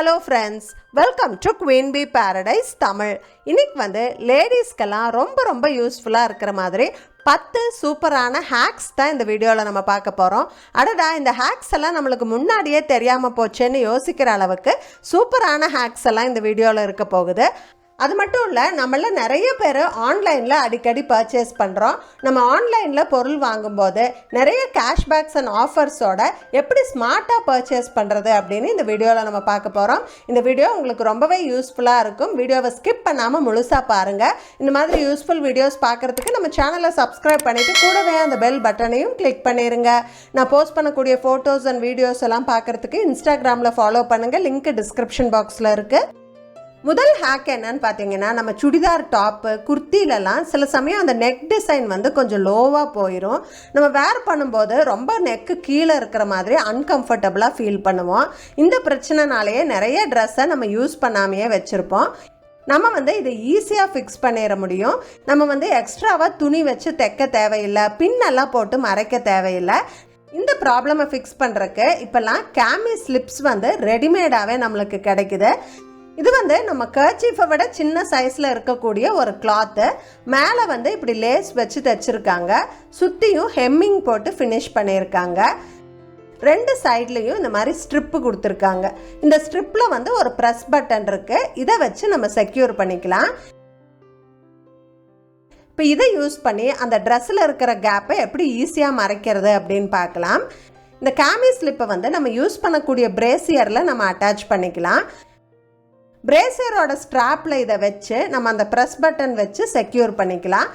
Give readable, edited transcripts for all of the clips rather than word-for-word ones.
Hello friends, welcome to Queen Bee Paradise Tamil. இன்னைக்கு வந்து லேடிஸ்க்கெல்லாம் ரொம்ப யூஸ்ஃபுல்லாக இருக்கிற மாதிரி 10 சூப்பரான ஹேக்ஸ் தான் இந்த வீடியோவில் நம்ம பார்க்க போகிறோம். அடடா, இந்த ஹேக்ஸ் எல்லாம் நம்மளுக்கு முன்னாடியே தெரியாமல் போச்சேன்னு யோசிக்கிற அளவுக்கு சூப்பரான ஹேக்ஸ் எல்லாம் இந்த வீடியோவில் இருக்க போகுது. அது மட்டும் இல்லை, நம்மள நிறைய பேர் ஆன்லைனில் அடிக்கடி பர்ச்சேஸ் பண்ணுறோம். நம்ம ஆன்லைனில் பொருள் வாங்கும்போது நிறைய கேஷ்பேக்ஸ் அண்ட் ஆஃபர்ஸோட எப்படி ஸ்மார்ட்டாக பர்ச்சேஸ் பண்ணுறது அப்படின்னு இந்த வீடியோவில் நம்ம பார்க்க போகிறோம். இந்த வீடியோ உங்களுக்கு ரொம்பவே யூஸ்ஃபுல்லாக இருக்கும். வீடியோவை ஸ்கிப் பண்ணாமல் முழுசாக பாருங்கள். இந்த மாதிரி யூஸ்ஃபுல் வீடியோஸ் பார்க்குறதுக்கு நம்ம சேனலை சப்ஸ்கிரைப் பண்ணிவிட்டு கூடவே அந்த பெல் பட்டனையும் கிளிக் பண்ணிடுங்க. நான் போஸ்ட் பண்ணக்கூடிய ஃபோட்டோஸ் அண்ட் வீடியோஸ் எல்லாம் பார்க்குறதுக்கு இன்ஸ்டாகிராமில் ஃபாலோ பண்ணுங்கள். லிங்க் டிஸ்கிரிப்ஷன் பாக்ஸில் இருக்குது. முதல் ஹேக் என்னன்னு பார்த்தீங்கன்னா, நம்ம சுடிதார் டாப்பு குர்த்திலலாம் சில சமயம் அந்த நெக் டிசைன் வந்து கொஞ்சம் லோவாக போயிடும். நம்ம வேர் பண்ணும்போது ரொம்ப நெக்கு கீழே இருக்கிற மாதிரி அன்கம்ஃபர்டபுளாக ஃபீல் பண்ணுவோம். இந்த பிரச்சனைனாலேயே நிறைய ட்ரெஸ்ஸை நம்ம யூஸ் பண்ணாமையே வச்சுருப்போம். நம்ம வந்து இதை ஈஸியாக ஃபிக்ஸ் பண்ணிட முடியும். நம்ம வந்து எக்ஸ்ட்ராவாக துணி வச்சு தைக்க தேவையில்லை, பின்னெல்லாம் போட்டு மறைக்க தேவையில்லை. இந்த ப்ராப்ளமை ஃபிக்ஸ் பண்ணுறக்கு இப்போல்லாம் காமீஸ் ஸ்லிப்ஸ் வந்து ரெடிமேடாகவே நம்மளுக்கு கிடைக்குது. இது வந்து நம்ம கர்ச்சீஃபை விட சின்ன சைஸில் இருக்கக்கூடிய ஒரு கிளாத்து. மேலே வந்து இப்படி லேஸ் வச்சு தைச்சிருக்காங்க. சுற்றியும் ஹெம்மிங் போட்டு ஃபினிஷ் பண்ணியிருக்காங்க. ரெண்டு சைட்லேயும் இந்த மாதிரி ஸ்ட்ரிப்பு கொடுத்துருக்காங்க. இந்த ஸ்ட்ரிப்பில் வந்து ஒரு ப்ரெஸ் பட்டன் இருக்குது. இதை வச்சு நம்ம செக்யூர் பண்ணிக்கலாம். இப்போ இதை யூஸ் பண்ணி அந்த ட்ரெஸ்ஸில் இருக்கிற கேப்பை எப்படி ஈஸியாக மறைக்கிறது அப்படின்னு பார்க்கலாம். இந்த காமீஸ் ஸ்லிப்பை வந்து நம்ம யூஸ் பண்ணக்கூடிய பிரேசியரில் நம்ம அட்டாச் பண்ணிக்கலாம். பிரேசியரோட ஸ்ட்ராப்பில் இதை வச்சு நம்ம அந்த ப்ரெஸ் பட்டன் வச்சு செக்யூர் பண்ணிக்கலாம்.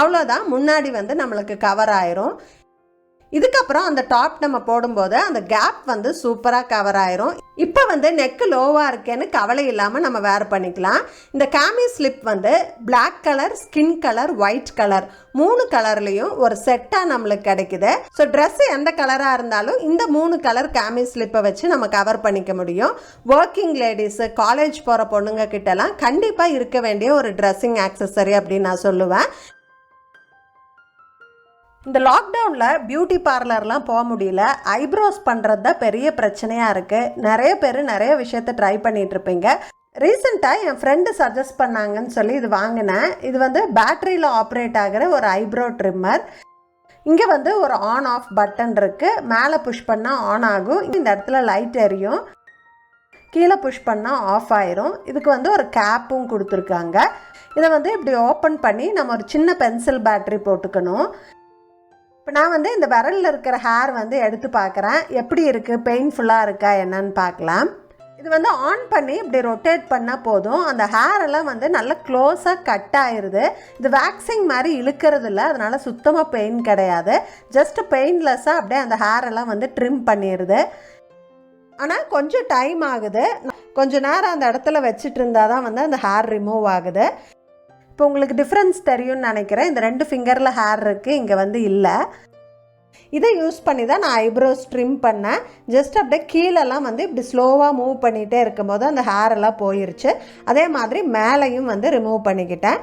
அவ்வளோதான், முன்னாடி வந்து நம்மளுக்கு கவர் ஆயிரும். இதுக்கப்புறம் அந்த டாப் நம்ம போடும்போது அந்த கேப் வந்து சூப்பராக கவர் ஆயிரும். இப்போ வந்து நெக்கு லோவாக இருக்கேன்னு கவலை இல்லாமல் நம்ம வேர் பண்ணிக்கலாம். இந்த காமீஸ் ஸ்லிப் வந்து black colour, skin colour, white colour 3 கலர்லேயும் ஒரு செட்டாக நம்மளுக்கு கிடைக்குது. ஸோ ட்ரெஸ்ஸு எந்த கலராக இருந்தாலும் இந்த 3 கலர் காமீஸ் ஸ்லிப்பை வச்சு நம்ம கவர் பண்ணிக்க முடியும். ஒர்க்கிங் லேடிஸு, காலேஜ் போகிற பொண்ணுங்க கிட்டலாம் கண்டிப்பாக இருக்க வேண்டிய ஒரு ட்ரெஸ்ஸிங் ஆக்சசரி அப்படின்னு நான் சொல்லுவேன். இந்த லாக்டவுனில் பியூட்டி பார்லர்லாம் போக முடியல. ஐப்ரோஸ் பண்ணுறது தான் பெரிய பிரச்சனையாக இருக்குது. நிறைய பேர் நிறைய விஷயத்த ட்ரை பண்ணிகிட்ருப்பீங்க. ரீசெண்டாக என் ஃப்ரெண்டு சஜஸ்ட் பண்ணாங்கன்னு சொல்லி இது வாங்கினேன். இது வந்து பேட்டரியில் ஆப்ரேட் ஆகிற ஒரு ஐப்ரோ ட்ரிம்மர். இங்கே வந்து ஒரு ஆன் ஆஃப் பட்டன் இருக்குது. மேலே புஷ் பண்ணால் ஆன் ஆகும். இந்த இடத்துல லைட் எரியும். கீழே புஷ் பண்ணால் ஆஃப் ஆயிரும். இதுக்கு வந்து ஒரு கேப்பும் கொடுத்துருக்காங்க. இதை வந்து இப்படி ஓப்பன் பண்ணி நம்ம ஒரு சின்ன பென்சில் பேட்டரி போட்டுக்கணும். இப்போ நான் வந்து இந்த விரலில் இருக்கிற ஹேர் வந்து எடுத்து பார்க்குறேன். எப்படி இருக்குது, பெயின்ஃபுல்லாக இருக்கா என்னன்னு பார்க்கலாம். இது வந்து ஆன் பண்ணி இப்படி ரொட்டேட் பண்ணால் போதும். அந்த ஹேரெல்லாம் வந்து நல்லா க்ளோஸாக கட் ஆயிடுது. இது வேக்சிங் மாதிரி இழுக்கிறது இல்லை, அதனால் சுத்தமாக பெயின் கிடையாது. ஜஸ்ட்டு பெயின்லெஸ்ஸாக அப்படியே அந்த ஹேரெல்லாம் வந்து ட்ரிம் பண்ணிடுது. ஆனால் கொஞ்சம் டைம் ஆகுது. கொஞ்சம் நேரம் அந்த இடத்துல வச்சுட்டு இருந்தால் தான் வந்து அந்த ஹேர் ரிமூவ் ஆகுது. இப்போ உங்களுக்கு டிஃப்ரென்ஸ் தெரியும்னு நினைக்கிறேன். இந்த 2 ஃபிங்கரில் ஹேர் இருக்குது, இங்கே வந்து இல்லை. இதை யூஸ் பண்ணி தான் நான் ஐப்ரோஸ் ட்ரிம் பண்ணேன். ஜஸ்ட் அப்படியே கீழெல்லாம் வந்து இப்படி ஸ்லோவாக மூவ் பண்ணிகிட்டே இருக்கும்போது அந்த ஹேரெல்லாம் போயிருச்சு. அதே மாதிரி மேலேயும் வந்து ரிமூவ் பண்ணிக்கிட்டேன்.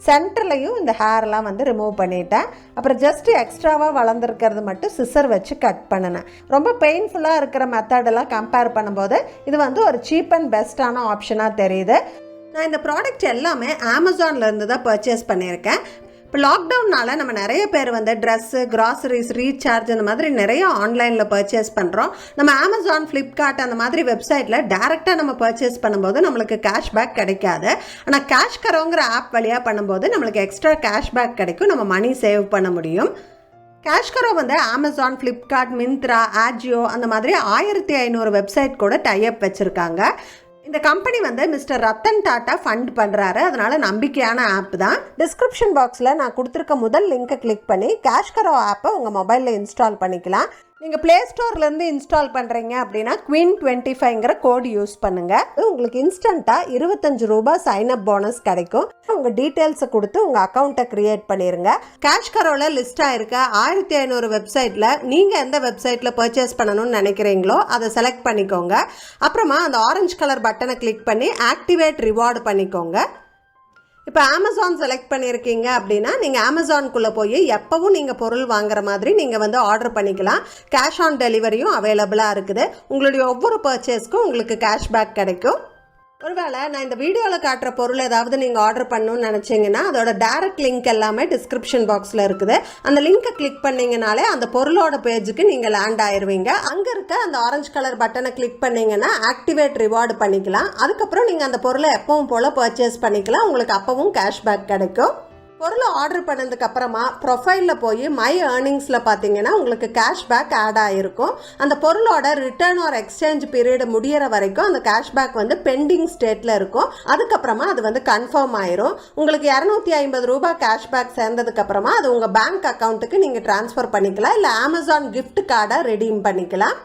சென்டர்லையும் இந்த ஹேர்லாம் வந்து ரிமூவ் பண்ணிட்டேன். அப்புறம் ஜஸ்ட் எக்ஸ்ட்ராவாக வளர்ந்துருக்கிறது மட்டும் சிசர் வச்சு கட் பண்ணினேன். ரொம்ப பெயின்ஃபுல்லாக இருக்கிற மெத்தடெல்லாம் கம்பேர் பண்ணும்போது இது வந்து ஒரு சீப் அண்ட் பெஸ்ட்டான ஆப்ஷனாக தெரியுது. நான் இந்த ப்ராடக்ட் எல்லாமே அமேசான்லேருந்து தான் பர்ச்சேஸ் பண்ணியிருக்கேன். இப்போ லாக்டவுனால் நம்ம நிறைய பேர் வந்து ட்ரெஸ்ஸு, கிராசரிஸ், ரீசார்ஜ் அந்த மாதிரி நிறைய ஆன்லைனில் பர்ச்சேஸ் பண்ணுறோம். நம்ம அமேசான், ஃப்ளிப்கார்ட் அந்த மாதிரி வெப்சைட்டில் டேரெக்டாக நம்ம பர்ச்சேஸ் பண்ணும்போது நம்மளுக்கு கேஷ்பேக் கிடைக்காது. ஆனால் கேஷ்கரோங்கிற ஆப் வழியாக பண்ணும்போது நம்மளுக்கு எக்ஸ்ட்ரா கேஷ்பேக் கிடைக்கும். நம்ம மணி சேவ் பண்ண முடியும். கேஷ்கரோ வந்து அமேசான், ஃப்ளிப்கார்ட், மிந்த்ரா, ஆஜியோ அந்த மாதிரி 1500 வெப்சைட் கூட டைப் வச்சுருக்காங்க. இந்த கம்பெனி வந்து மிஸ்டர் ரத்தன் டாட்டா ஃபண்ட் பண்ணுறாரு. அதனால் நம்பிக்கையான ஆப் தான். டிஸ்கிரிப்ஷன் பாக்ஸில் நான் கொடுத்துருக்க முதல் லிங்க்கை கிளிக் பண்ணி கேஷ்கரோ ஆப்பை உங்கள் மொபைலில் இன்ஸ்டால் பண்ணிக்கலாம். நீங்கள் ப்ளே ஸ்டோர்லேருந்து இன்ஸ்டால் பண்ணுறீங்க அப்படின்னா Queen25ங்கிற கோடு யூஸ் பண்ணுங்கள். உங்களுக்கு இன்ஸ்டண்ட்டாக 25 ரூபாய் சைன்அப் போனஸ் கிடைக்கும். உங்கள் டீட்டெயில்ஸை கொடுத்து உங்கள் அக்கௌண்ட்டை க்ரியேட் பண்ணிடுங்க. கேஷ்கரோவில் லிஸ்ட் ஆகிருக்க 1500 வெப்சைட்டில் நீங்கள் எந்த வெப்சைட்டில் பர்ச்சேஸ் பண்ணணும்னு நினைக்கிறீங்களோ அதை செலக்ட் பண்ணிக்கோங்க. அப்புறமா அந்த ஆரஞ்சு கலர் பட்டனை கிளிக் பண்ணி ஆக்டிவேட் ரிவார்டு பண்ணிக்கோங்க. இப்போ அமேசான் செலக்ட் பண்ணியிருக்கீங்க அப்படின்னா நீங்கள் அமேசான்குள்ளே போய் எப்போவும் நீங்கள் பொருள் வாங்குற மாதிரி நீங்கள் வந்து ஆர்டர் பண்ணிக்கலாம். கேஷ் ஆன் டெலிவரியும் அவைலபிளாக இருக்குது. உங்களுடைய ஒவ்வொரு பர்ச்சேஸ்க்கும் உங்களுக்கு கேஷ்பேக் கிடைக்கும். ஒருவேளை நான் இந்த வீடியோவில் காட்டுற பொருள் ஏதாவது நீங்கள் ஆர்டர் பண்ணணும்னு நினச்சிங்கன்னா அதோட டைரக்ட் லிங்க் எல்லாமே டிஸ்கிரிப்ஷன் பாக்ஸில் இருக்குது. அந்த லிங்க்கை கிளிக் பண்ணிங்கனாலே அந்த பொருளோட பேஜுக்கு நீங்கள் லேண்ட் ஆயிடுவீங்க. அங்கே இருக்க அந்த ஆரஞ்சு கலர் பட்டனை கிளிக் பண்ணிங்கன்னா ஆக்டிவேட் ரிவார்டு பண்ணிக்கலாம். அதுக்கப்புறம் நீங்கள் அந்த பொருளை எப்பவும் போல் பர்ச்சேஸ் பண்ணிக்கலாம். உங்களுக்கு அப்பவும் கேஷ்பேக் கிடைக்கும். பொருளை ஆர்டர் பண்ணதுக்கு அப்புறமா ப்ரொஃபைலில் போய் மை ஏர்னிங்ஸில் பார்த்தீங்கன்னா உங்களுக்கு கேஷ்பேக் ஆட் ஆகிருக்கும். அந்த பொருளோட ரிட்டர்ன் ஆர் எக்ஸ்சேஞ்ச் பீரியட் முடிகிற வரைக்கும் அந்த கேஷ்பேக் வந்து பெண்டிங் ஸ்டேட்டில் இருக்கும். அதுக்கப்புறமா அது வந்து கன்ஃபார்ம் ஆயிரும். உங்களுக்கு 250 ரூபாய் கேஷ்பேக் சேர்ந்ததுக்கப்புறமா அது உங்கள் பேங்க் அக்கௌண்ட்டுக்கு நீங்கள் ட்ரான்ஸ்ஃபர் பண்ணிக்கலாம். இல்லை அமேசான் கிஃப்ட் கார்டை ரெடீம் பண்ணிக்கலாம்.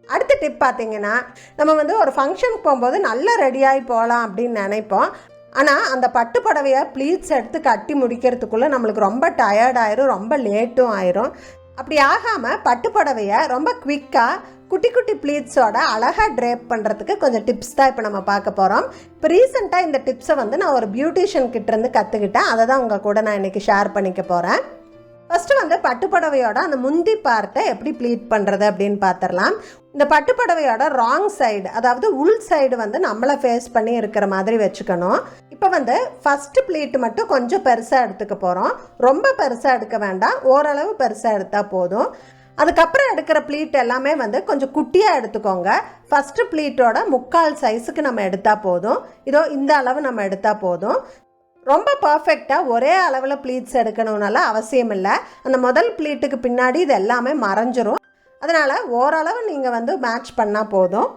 அடுத்த டிப் பார்த்தீங்கன்னா நம்ம வந்து ஒரு ஃபங்க்ஷனுக்கு போகும்போது நல்லா ரெடியாகி போகலாம் அப்படின்னு நினைப்போம். ஆனால் அந்த பட்டு புடவையை ப்ளீட்ஸ் எடுத்து கட்டி முடிக்கிறதுக்குள்ளே நம்மளுக்கு ரொம்ப டயர்ட் ஆயிரும், ரொம்ப லேட்டும் ஆயிரும். அப்படி ஆகாமல் பட்டு புடவையை ரொம்ப குவிக்காக குட்டி குட்டி ப்ளீட்ஸோட அழகாக ட்ரேப் பண்ணுறதுக்கு கொஞ்சம் டிப்ஸ் தான் இப்போ நம்ம பார்க்க போகிறோம். இப்போ ரீசெண்டாக இந்த டிப்ஸை வந்து நான் ஒரு பியூட்டிஷியன் கிட்டேருந்து கற்றுக்கிட்டேன். அதை தான் உங்கள் கூட நான் இன்றைக்கி ஷேர் பண்ணிக்க போகிறேன். ஃபஸ்ட்டு வந்து பட்டுப்புடவையோட அந்த முந்தி பார்ட்டை எப்படி ப்ளீட் பண்ணுறது அப்படின்னு பார்த்துடலாம். இந்த பட்டுப்புடவையோட ராங் சைடு, அதாவது உள் சைடு வந்து நம்மளை ஃபேஸ் பண்ணி இருக்கிற மாதிரி வச்சுக்கணும். இப்போ வந்து ஃபஸ்ட்டு ப்ளீட்டு மட்டும் கொஞ்சம் பெருசாக எடுத்துக்க போகிறோம். ரொம்ப பெருசாக எடுக்க வேண்டாம், ஓரளவு பெருசாக எடுத்தால் போதும். அதுக்கப்புறம் எடுக்கிற ப்ளீட் எல்லாமே வந்து கொஞ்சம் குட்டியாக எடுத்துக்கோங்க. ஃபஸ்ட்டு ப்ளீட்டோட 3/4 சைஸுக்கு நம்ம எடுத்தால் போதும். இதோ இந்த அளவு நம்ம எடுத்தால் போதும். ரொம்ப பர்ஃபெக்டாக ஒரே அளவில் ப்ளீட்ஸ் எடுக்கணும்னால அவசியம் இல்லை. அந்த முதல் ப்ளீட்டுக்கு பின்னாடி இது எல்லாமே மறைஞ்சிரும். அதனால் ஓரளவு நீங்கள் வந்து மேட்ச் பண்ணால் போதும்.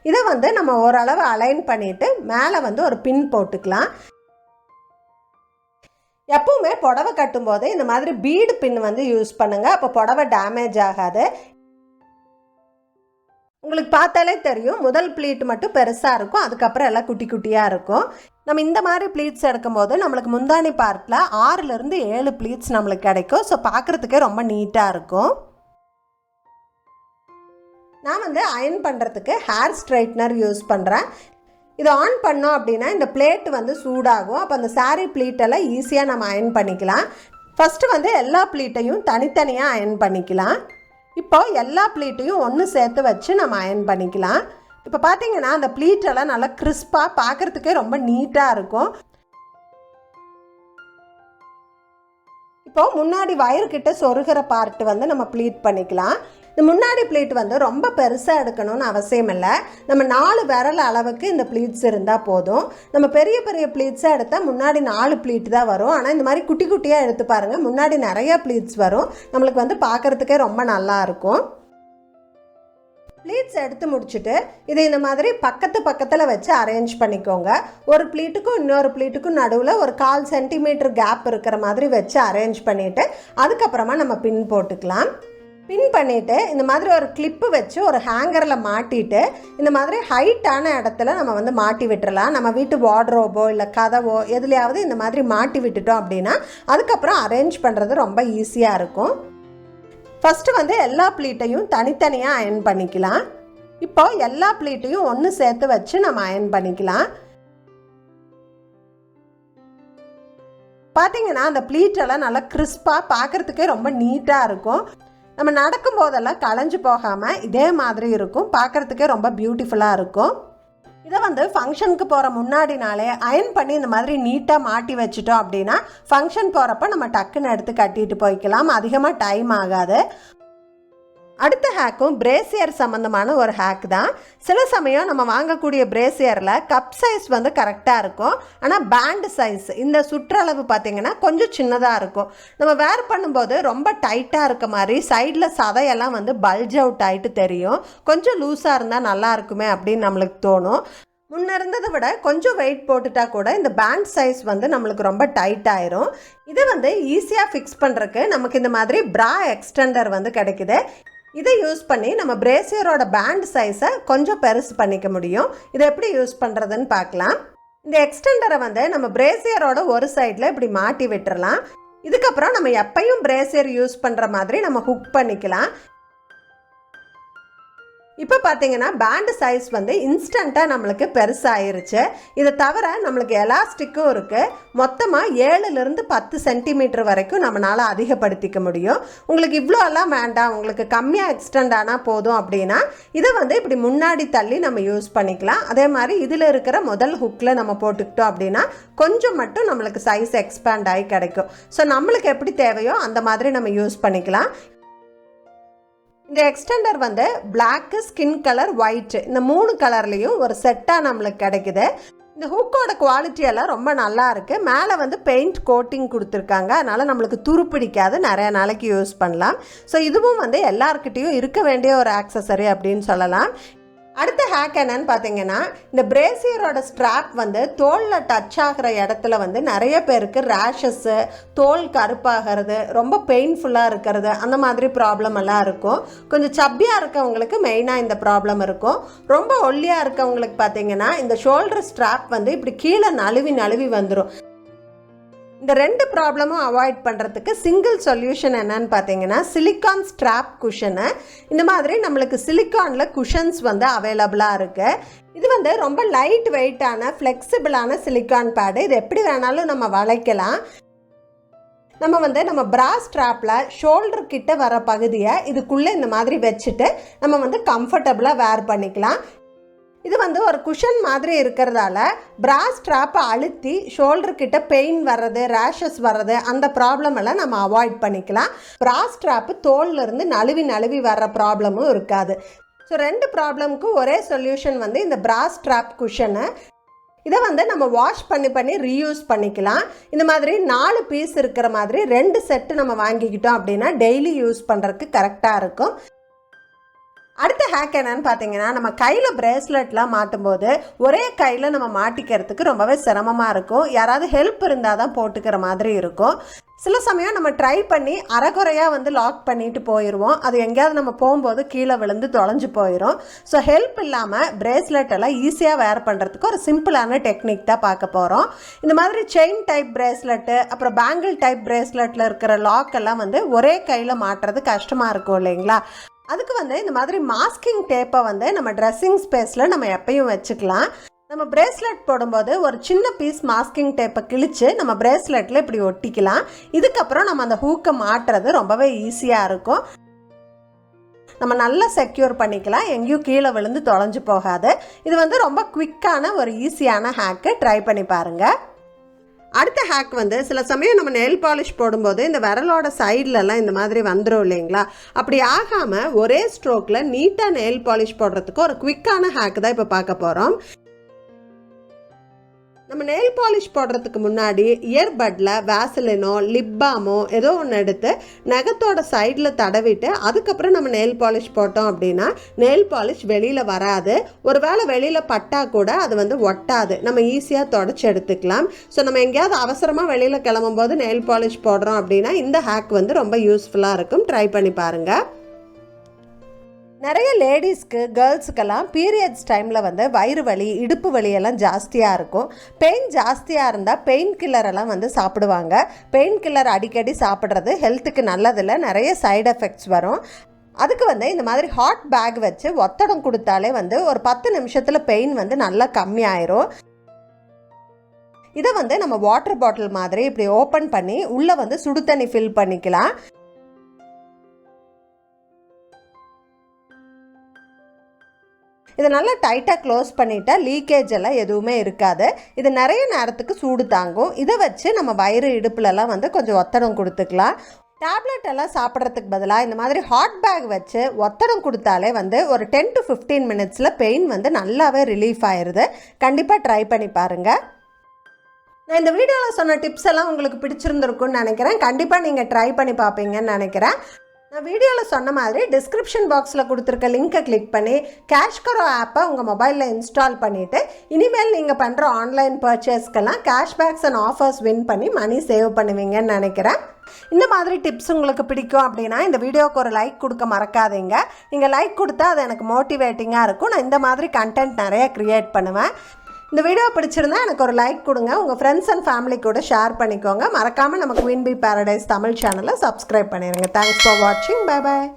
இதை வந்து நம்ம ஓரளவு அலைன் பண்ணிவிட்டு மேலே வந்து ஒரு பின் போட்டுக்கலாம். எப்பவுமே புடவை கட்டும்போது இந்த மாதிரி பீடு பின் வந்து யூஸ் பண்ணுங்கள். அப்போ புடவை டேமேஜ் ஆகாது. உங்களுக்கு பார்த்தாலே தெரியும், முதல் ப்ளீட் மட்டும் பெருசாக இருக்கும், அதுக்கப்புறம் எல்லாம் குட்டி குட்டியாக இருக்கும். நம்ம இந்த மாதிரி ப்ளீட்ஸ் எடுக்கும்போது நம்மளுக்கு முந்தானி பார்ட்டில் 6லேருந்து 7 ப்ளீட்ஸ் நம்மளுக்கு கிடைக்கும். ஸோ பார்க்குறதுக்கே ரொம்ப நீட்டாக இருக்கும். நான் வந்து அயன் பண்ணுறதுக்கு ஹேர் ஸ்ட்ரைட்னர் யூஸ் பண்ணுறேன். இதை ஆன் பண்ணோம் அப்படின்னா இந்த பிளேட் வந்து சூடாகும். அப்போ அந்த சாரீ ப்ளீட்டெல்லாம் ஈஸியாக நம்ம அயன் பண்ணிக்கலாம். ஃபஸ்ட்டு வந்து எல்லா ப்ளீட்டையும் தனித்தனியாக அயன் பண்ணிக்கலாம். இப்போ எல்லா ப்ளீட்டையும் ஒன்று சேர்த்து வச்சு நம்ம அயன் பண்ணிக்கலாம். இப்போ பார்த்தீங்கன்னா அந்த ப்ளீட்டெல்லாம் நல்லா கிறிஸ்பாக பார்க்குறதுக்கே ரொம்ப நீட்டாக இருக்கும். இப்போ முன்னாடி வயர்கிட்ட சொருகிற பார்ட்டு வந்து நம்ம ப்ளீட் பண்ணிக்கலாம். இந்த முன்னாடி ப்ளீட் வந்து ரொம்ப பெருசாக எடுக்கணும்னு அவசியம் இல்லை. நம்ம 4 விரல் அளவுக்கு இந்த ப்ளீட்ஸ் இருந்தால் போதும். நம்ம பெரிய பெரிய ப்ளீட்ஸாக எடுத்தால் முன்னாடி 4 ப்ளீட் தான் வரும். ஆனால் இந்த மாதிரி குட்டி குட்டியாக எடுத்து பாருங்கள், முன்னாடி நிறையா ப்ளீட்ஸ் வரும். நம்மளுக்கு வந்து பார்க்குறதுக்கே ரொம்ப நல்லா இருக்கும். ப்ளீட்ஸ் எடுத்து முடிச்சுட்டு இதை இந்த மாதிரி பக்கத்தில் வச்சு அரேஞ்ச் பண்ணிக்கோங்க. ஒரு ப்ளீட்டுக்கும் இன்னொரு ப்ளீட்டுக்கும் நடுவில் ஒரு 1/4 சென்டிமீட்டர் கேப் இருக்கிற மாதிரி வச்சு அரேஞ்ச் பண்ணிவிட்டு அதுக்கப்புறமா நம்ம பின் போட்டுக்கலாம். பின் பண்ணிவிட்டு இந்த மாதிரி ஒரு கிளிப்பு வச்சு ஒரு ஹேங்கரில் மாட்டிட்டு இந்த மாதிரி ஹைட்டான இடத்துல நம்ம வந்து மாட்டி விட்டுறலாம். நம்ம வீட்டு வார்ட்ரோபோ இல்லை கதவோ எதுலையாவது இந்த மாதிரி மாட்டி விட்டுட்டோம் அப்படின்னா அதுக்கப்புறம் அரேஞ்ச் பண்ணுறது ரொம்ப ஈஸியாக இருக்கும். ஃபஸ்ட்டு வந்து எல்லா ப்ளீட்டையும் தனித்தனியாக அயன் பண்ணிக்கலாம். இப்போ எல்லா ப்ளீட்டையும் ஒன்று சேர்த்து வச்சு நம்ம அயன் பண்ணிக்கலாம். பார்த்தீங்கன்னா அந்த ப்ளீட்டெல்லாம் நல்லா கிறிஸ்பாக பார்க்குறதுக்கே ரொம்ப நீட்டாக இருக்கும். நம்ம நடக்கும் போதெல்லாம் களைஞ்சு போகாமல் இதே மாதிரி இருக்கும். பார்க்குறதுக்கே ரொம்ப பியூட்டிஃபுல்லாக இருக்கும். இதை வந்து ஃபங்க்ஷனுக்கு போகிற முன்னாடி நாளே அயன் பண்ணி இந்த மாதிரி நீட்டாக மாட்டி வச்சுட்டோம் அப்படின்னா ஃபங்க்ஷன் போகிறப்ப நம்ம டக்குன்னு எடுத்து கட்டிட்டு போய்க்கலாம். அதிகமாக டைம் ஆகாது. அடுத்த ஹேக்கும் பிரேசியர் சம்மந்தமான ஒரு ஹேக் தான். சில சமயம் நம்ம வாங்கக்கூடிய பிரேசியரில் கப் சைஸ் வந்து கரெக்டாக இருக்கும். ஆனால் பேண்ட் சைஸ் இந்த சுற்றளவு பார்த்திங்கன்னா கொஞ்சம் சின்னதாக இருக்கும். நம்ம வேர் பண்ணும்போது ரொம்ப டைட்டாக இருக்க மாதிரி சைடில் சதையெல்லாம் வந்து பல்ஜ் அவுட் ஆகிட்டு தெரியும். கொஞ்சம் லூஸாக இருந்தால் நல்லா இருக்குமே அப்படின்னு நம்மளுக்கு தோணும். முன்ன இருந்ததை விட கொஞ்சம் வெயிட் போட்டுட்டா கூட இந்த பேண்ட் சைஸ் வந்து நம்மளுக்கு ரொம்ப டைட் ஆயிரும். இதை வந்து ஈஸியாக ஃபிக்ஸ் பண்ணுறதுக்கு நமக்கு இந்த மாதிரி ப்ரா எக்ஸ்டெண்டர் வந்து கிடைக்குது. இதை யூஸ் பண்ணி நம்ம பிரேசியரோட பேண்ட் சைஸை கொஞ்சம் பெருசு பண்ணிக்க முடியும். இதை எப்படி யூஸ் பண்ணுறதுன்னு பார்க்கலாம். இந்த எக்ஸ்டெண்டரை வந்து நம்ம பிரேசியரோட ஒரு சைடில் இப்படி மாட்டி விட்டுறலாம். இதுக்கப்புறம் நம்ம எப்பையும் பிரேசியர் யூஸ் பண்ணுற மாதிரி நம்ம ஹுக் பண்ணிக்கலாம். இப்போ பார்த்தீங்கன்னா பேண்ட் சைஸ் வந்து இன்ஸ்டண்ட்டாக நம்மளுக்கு பெருசாகிருச்சு. இதை தவிர நம்மளுக்கு எலாஸ்டிக்கும் இருக்குது. மொத்தமாக 7லிருந்து 10 சென்டிமீட்டர் வரைக்கும் நம்மளால் அதிகப்படுத்திக்க முடியும். உங்களுக்கு இவ்வளோலாம் வேண்டாம், உங்களுக்கு கம்மியாக எக்ஸ்டெண்ட் ஆனால் போதும் அப்படின்னா இதை வந்து இப்படி முன்னாடி தள்ளி நம்ம யூஸ் பண்ணிக்கலாம். அதே மாதிரி இதில் இருக்கிற முதல் ஹுக்கில் நம்ம போட்டுக்கிட்டோம் அப்படின்னா கொஞ்சம் மட்டும் நம்மளுக்கு சைஸ் எக்ஸ்பேண்ட் ஆகி கிடைக்கும். ஸோ நம்மளுக்கு எப்படி தேவையோ அந்த மாதிரி நம்ம யூஸ் பண்ணிக்கலாம். இந்த எக்ஸ்டெண்டர் வந்து பிளாக்கு, ஸ்கின் கலர், ஒயிட் இந்த 3 கலர்லேயும் ஒரு செட்டாக நம்மளுக்கு கிடைக்குது. இந்த ஹூக்கோட குவாலிட்டி எல்லாம் ரொம்ப நல்லா இருக்குது. மேலே வந்து பெயிண்ட் கோட்டிங் கொடுத்துருக்காங்க, அதனால் நம்மளுக்கு துருப்பிடிக்காது, நிறைய நாளைக்கு யூஸ் பண்ணலாம். ஸோ இதுவும் வந்து எல்லாருக்கிட்டையும் இருக்க வேண்டிய ஒரு ஆக்சசரி அப்படின்னு சொல்லலாம். அடுத்த ஹேக் என்னன்னு பார்த்தீங்கன்னா, இந்த பிரேசியரோட ஸ்ட்ராப் வந்து தோலில் டச் ஆகிற இடத்துல வந்து நிறைய பேருக்கு ரேஷஸ்ஸு, தோல் கருப்பாகிறது, ரொம்ப பெயின்ஃபுல்லாக இருக்கிறது, அந்த மாதிரி ப்ராப்ளம் எல்லாம் இருக்கும். கொஞ்சம் சப்பியாக இருக்கவங்களுக்கு மெயினாக இந்த ப்ராப்ளம் இருக்கும். ரொம்ப ஒல்லியாக இருக்கவங்களுக்கு பார்த்தீங்கன்னா இந்த ஷோல்டர் ஸ்ட்ராப் வந்து இப்படி கீழே நழுவி வந்துடும். இந்த 2 ப்ராப்ளமும் அவாய்ட் பண்ணுறதுக்கு சிங்கிள் சொல்யூஷன் என்னன்னு பார்த்தீங்கன்னா சிலிக்கான் ஸ்ட்ராப் குஷனு. இந்த மாதிரி நம்மளுக்கு சிலிக்கானில் குஷன்ஸ் வந்து அவைலபிளாக இருக்குது. இது வந்து ரொம்ப லைட் வெயிட்டான ஃப்ளெக்சிபிளான சிலிக்கான் பேடு. இது எப்படி வேணாலும் நம்ம வளைக்கலாம். நம்ம வந்து நம்ம பிரா ஸ்ட்ராப்பில் ஷோல்டர் கிட்ட வர பகுதியை இதுக்குள்ளே இந்த மாதிரி வச்சுட்டு நம்ம வந்து கம்ஃபர்டபுளாக வேர் பண்ணிக்கலாம். இது வந்து ஒரு குஷன் மாதிரி இருக்கிறதால பிரா ஸ்ட்ராப்பை அழுத்தி ஷோல்டர் கிட்ட பெயின் வர்றது, ரேஷஸ் வர்றது, அந்த ப்ராப்ளம் எல்லாம் நம்ம அவாய்ட் பண்ணிக்கலாம். பிரா ஸ்ட்ராப்பு தோல்லேருந்து நழுவி வர்ற ப்ராப்ளமும் இருக்காது. ஸோ 2 ப்ராப்ளமுக்கும் ஒரே சொல்யூஷன் வந்து இந்த பிரா ஸ்ட்ராப் குஷனு. இதை வந்து நம்ம வாஷ் பண்ணி ரீயூஸ் பண்ணிக்கலாம். இந்த மாதிரி 4 பீஸ் இருக்கிற மாதிரி 2 செட்டு நம்ம வாங்கிக்கிட்டோம் அப்படின்னா டெய்லி யூஸ் பண்ணுறதுக்கு கரெக்டாக இருக்கும். அடுத்த ஹேக் என்னன்னு பார்த்தீங்கன்னா, நம்ம கையில் பிரேஸ்லெட்லாம் மாட்டும்போது ஒரே கையில் நம்ம மாட்டிக்கிறதுக்கு ரொம்பவே சிரமமாக இருக்கும். யாராவது ஹெல்ப் இருந்தால் தான் போட்டுக்கிற மாதிரி இருக்கும். சில சமயம் நம்ம ட்ரை பண்ணி அரைகுறையாக வந்து லாக் பண்ணிட்டு போயிடுவோம். அது எங்கேயாவது நம்ம போகும்போது கீழே விழுந்து தொலைஞ்சு போயிடும். ஸோ ஹெல்ப் இல்லாமல் பிரேஸ்லெட் எல்லாம் ஈஸியாக வேர் பண்ணுறதுக்கு ஒரு சிம்பிளான டெக்னிக் தான் பார்க்க போகிறோம். இந்த மாதிரி செயின் டைப் பிரேஸ்லெட்டு, அப்புறம் பேங்கிள் டைப் பிரேஸ்லெட்டில் இருக்கிற லாக் எல்லாம் வந்து ஒரே கையில் மாட்டுறது கஷ்டமாக இருக்கும் இல்லைங்களா? அதுக்கு வந்து இந்த மாதிரி மாஸ்கிங் டேப்பை வந்து நம்ம ட்ரெஸ்ஸிங் ஸ்பேஸில் நம்ம எப்பயும் வச்சுக்கலாம். நம்ம பிரேஸ்லெட் போடும்போது ஒரு சின்ன பீஸ் மாஸ்கிங் டேப்பை கிழிச்சு நம்ம பிரேஸ்லெட்டில் இப்படி ஒட்டிக்கலாம். இதுக்கப்புறம் நம்ம அந்த ஹூக்கை மாட்டுறது ரொம்பவே ஈஸியாக இருக்கும். நம்ம நல்லா செக்யூர் பண்ணிக்கலாம், எங்கேயும் கீழே விழுந்து தொலைஞ்சு போகாது. இது வந்து ரொம்ப குவிக்கான ஒரு ஈஸியான ஹேக்கு. ட்ரை பண்ணி பாருங்கள். அடுத்த ஹேக் வந்து சில சமயம் நம்ம நெயில் பாலிஷ் போடும்போது இந்த விரலோட சைட்லலாம் இந்த மாதிரி வந்துடும் இல்லைங்களா? அப்படி ஆகாமல் ஒரே ஸ்ட்ரோக்கில் நீட்டாக நெயில் பாலிஷ் போடுறதுக்கு ஒரு குவிக்கான ஹேக் தான் இப்போ பார்க்க போகிறோம். நம்ம நெயில் பாலிஷ் போடுறதுக்கு முன்னாடி இயர்பட்டில் வேசலினோ லிப் பாமோ ஏதோ ஒன்று எடுத்து நகத்தோட சைடில் தடவிட்டு அதுக்கப்புறம் நம்ம நெயில் பாலிஷ் போட்டோம் அப்படின்னா நெயில் பாலிஷ் வெளியில் வராது. ஒரு வேளை வெளியில் பட்டா கூட அது வந்து ஒட்டாது, நம்ம ஈஸியாக தொடச்சி எடுத்துக்கலாம். ஸோ நம்ம எங்கேயாவது அவசரமாக வெளியில் கிளம்பும்போது நெயில் பாலிஷ் போடுறோம் அப்படின்னா இந்த ஹேக் வந்து ரொம்ப யூஸ்ஃபுல்லாக இருக்கும். ட்ரை பண்ணி பாருங்கள். நிறைய லேடிஸ்க்கு, கேர்ள்ஸுக்கெல்லாம் பீரியட்ஸ் டைமில் வந்து வயிறு வலி, இடுப்பு வலியெல்லாம் ஜாஸ்தியாக இருக்கும். பெயின் ஜாஸ்தியாக இருந்தால் பெயின் கில்லரெல்லாம் வந்து சாப்பிடுவாங்க. பெயின் கில்லர் அடிக்கடி சாப்பிட்றது ஹெல்த்துக்கு நல்லதில்லை, நிறைய சைடு எஃபெக்ட்ஸ் வரும். அதுக்கு வந்து இந்த மாதிரி ஹாட் பேக் வச்சு ஒத்தடம் கொடுத்தாலே வந்து ஒரு 10 நிமிஷத்தில் பெயின் வந்து நல்லா கம்மியாயிரும். இதை வந்து நம்ம வாட்டர் பாட்டில் மாதிரி இப்படி ஓப்பன் பண்ணி உள்ளே வந்து சுடு தண்ணி ஃபில் பண்ணிக்கலாம். இதை நல்லா டைட்டாக க்ளோஸ் பண்ணிட்டா லீக்கேஜ் எல்லாம் எதுவுமே இருக்காது. இது நிறைய நேரத்துக்கு சூடு தாங்கும். இதை வச்சு நம்ம வயிறு இடுப்புலலாம் வந்து கொஞ்சம் ஒத்தடம் கொடுத்துக்கலாம். டேப்லெட் எல்லாம் சாப்பிட்றதுக்கு பதிலாக இந்த மாதிரி ஹாட் பேக் வச்சு ஒத்தடம் கொடுத்தாலே வந்து ஒரு 10 to 15 மினிட்ஸில் பெயின் வந்து நல்லாவே ரிலீஃப் ஆயிடுது. கண்டிப்பாக ட்ரை பண்ணி பாருங்கள். நான் இந்த வீடியோவில் சொன்ன டிப்ஸ் எல்லாம் உங்களுக்கு பிடிச்சிருந்துருக்குன்னு நினைக்கிறேன். கண்டிப்பாக நீங்கள் ட்ரை பண்ணி பார்ப்பீங்கன்னு நினைக்கிறேன். நான் வீடியோவில் சொன்ன மாதிரி டிஸ்கிரிப்ஷன் பாக்ஸில் கொடுத்துருக்க லிங்க்கை கிளிக் பண்ணி கேஷ்கரோ ஆப்பை உங்கள் மொபைலில் இன்ஸ்டால் பண்ணிவிட்டு இனிமேல் நீங்கள் பண்ணுற ஆன்லைன் பர்ச்சேஸ்க்கெல்லாம் கேஷ்பேக்ஸ் அண்ட் ஆஃபர்ஸ் வின் பண்ணி மணி சேவ் பண்ணுவீங்கன்னு நினைக்கிறேன். இந்த மாதிரி டிப்ஸ் உங்களுக்கு பிடிக்கும் அப்படின்னா இந்த வீடியோவுக்கு ஒரு லைக் கொடுக்க மறக்காதீங்க. நீங்கள் லைக் கொடுத்தா அது எனக்கு மோட்டிவேட்டிங்காக இருக்கும். நான் இந்த மாதிரி கண்டென்ட் நிறைய க்ரியேட் பண்ணுவேன். இந்த வீடியோ பிடிச்சிருந்தா எனக்கு ஒரு லைக் கொடுங்க. உங்கள் ஃப்ரெண்ட்ஸ் அண்ட் ஃபேமிலி கூட ஷேர் பண்ணிக்கோங்க. மறக்காமல் நம்ம குயின் பி பேரடைஸ் தமிழ் சேனலை சப்ஸ்கிரைப் பண்ணிடுங்க. தேங்க்ஸ் ஃபார் வாட்சிங். Bye bye.